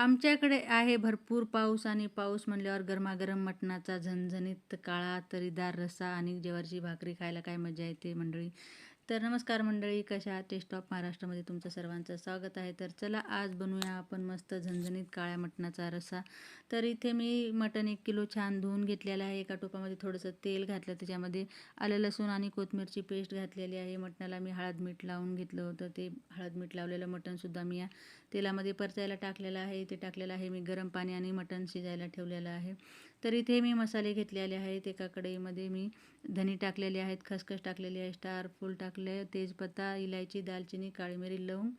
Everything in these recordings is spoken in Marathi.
आमच्याकडे आहे भरपूर पाऊस आणि पाऊस म्हणल्यावर गरमागरम मटणाचा झणझणीत काळा तरीदार रस्सा आणि ज्वारीची भाकरी खायला काय मजा येते मंडळी. तर नमस्कार मंडळी, कशा आहात? टेस्ट ऑफ महाराष्ट्रामध्ये तुमचं सर्वांचं स्वागत आहे. तर चला आज बनवूया आपण मस्त झणझणीत काळ्या मटणाचा रस्सा. तर इथे मी मटण 1 किलो छान धुवून घेतलेलं आहे. एका टोपामध्ये थोडंसं तेल घातलं, त्याच्यामध्ये आलं लसूण आणि कोथिंबीरची पेस्ट घातलेली आहे. मटणाला मी हळद मीठ लावून घेतलं होतं. ते हळद मीठ लावलेलं मटणसुद्धा मी या तेलामध्ये परतायला टाकलेलं आहे. ते टाकलेलं आहे मी गरम पाणी आणि मटण शिजायला ठेवलेलं आहे. तर इथे मी मसाले घेतलेले आहेत. एका कढईमध्ये मी धने टाकलेले आहेत, खसखस टाकलेली आहे, स्टार फूल टाकले, तेजपत्ता, इलायची, दालचिनी, काळी मिरी, लवंग,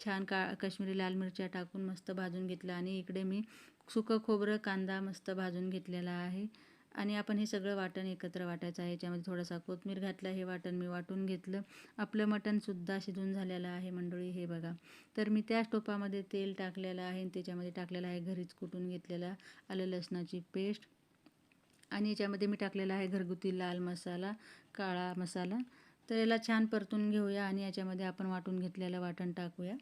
छान काश्मीरी लाल मिरच्या टाकून मस्त भाजून घेतलं. आणि इकडे मी सुकं खोबरं, कांदा मस्त भाजून घेतलेला आहे. आणि आपण हे सगळं वाटण एकत्र वाटायचं आहे. याच्यामध्ये थोडासा कोथिंबीर घातला. हे वाटण मी वाटून घेतलं. आपलं मटणसुद्धा शिजून झालेलं आहे मंडळी, हे बघा. तर मी त्याच टोपामध्ये तेल टाकलेलं आहे आणि त्याच्यामध्ये टाकलेलं आहे घरीच कुटून घेतलेला आलं लसणाची पेस्ट. आणि याच्यामध्ये मी टाकलेला आहे घरगुती लाल मसाला, काळा मसाला. तर याला छान परतून घेऊया आणि याच्यामध्ये आपण वाटून घेतलेलं वाटण टाकूया.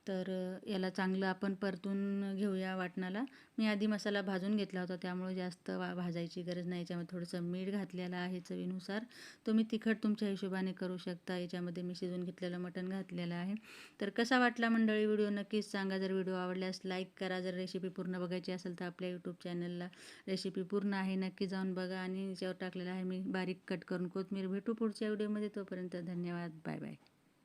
तर याला चांगलं आपण परतून घेऊया वाटणाला. मी आधी मसाला भाजून घेतला होता, त्यामुळे जास्त भाजायची गरज नाही. याच्यामध्ये थोडंसं मीठ घातलेलं आहे चवीनुसार. तुम्ही तिखट तुमच्या हिशोबाने करू शकता. याच्यामध्ये मी शिजवून घेतलेलं मटण घातलेलं आहे. तर कसा वाटला मंडळी व्हिडिओ नक्कीच सांगा. जर व्हिडिओ आवडल्यास लाईक करा. जर रेसिपी पूर्ण बघायची असेल तर आपल्या यूट्यूब चॅनलला रेसिपी पूर्ण आहे, नक्की जाऊन बघा. आणि याच्यावर टाकलेलं आहे मी बारीक कट करून कोथिंबीर. भेटू पुढच्या व्हिडिओमध्ये. तोपर्यंत धन्यवाद. Bye bye.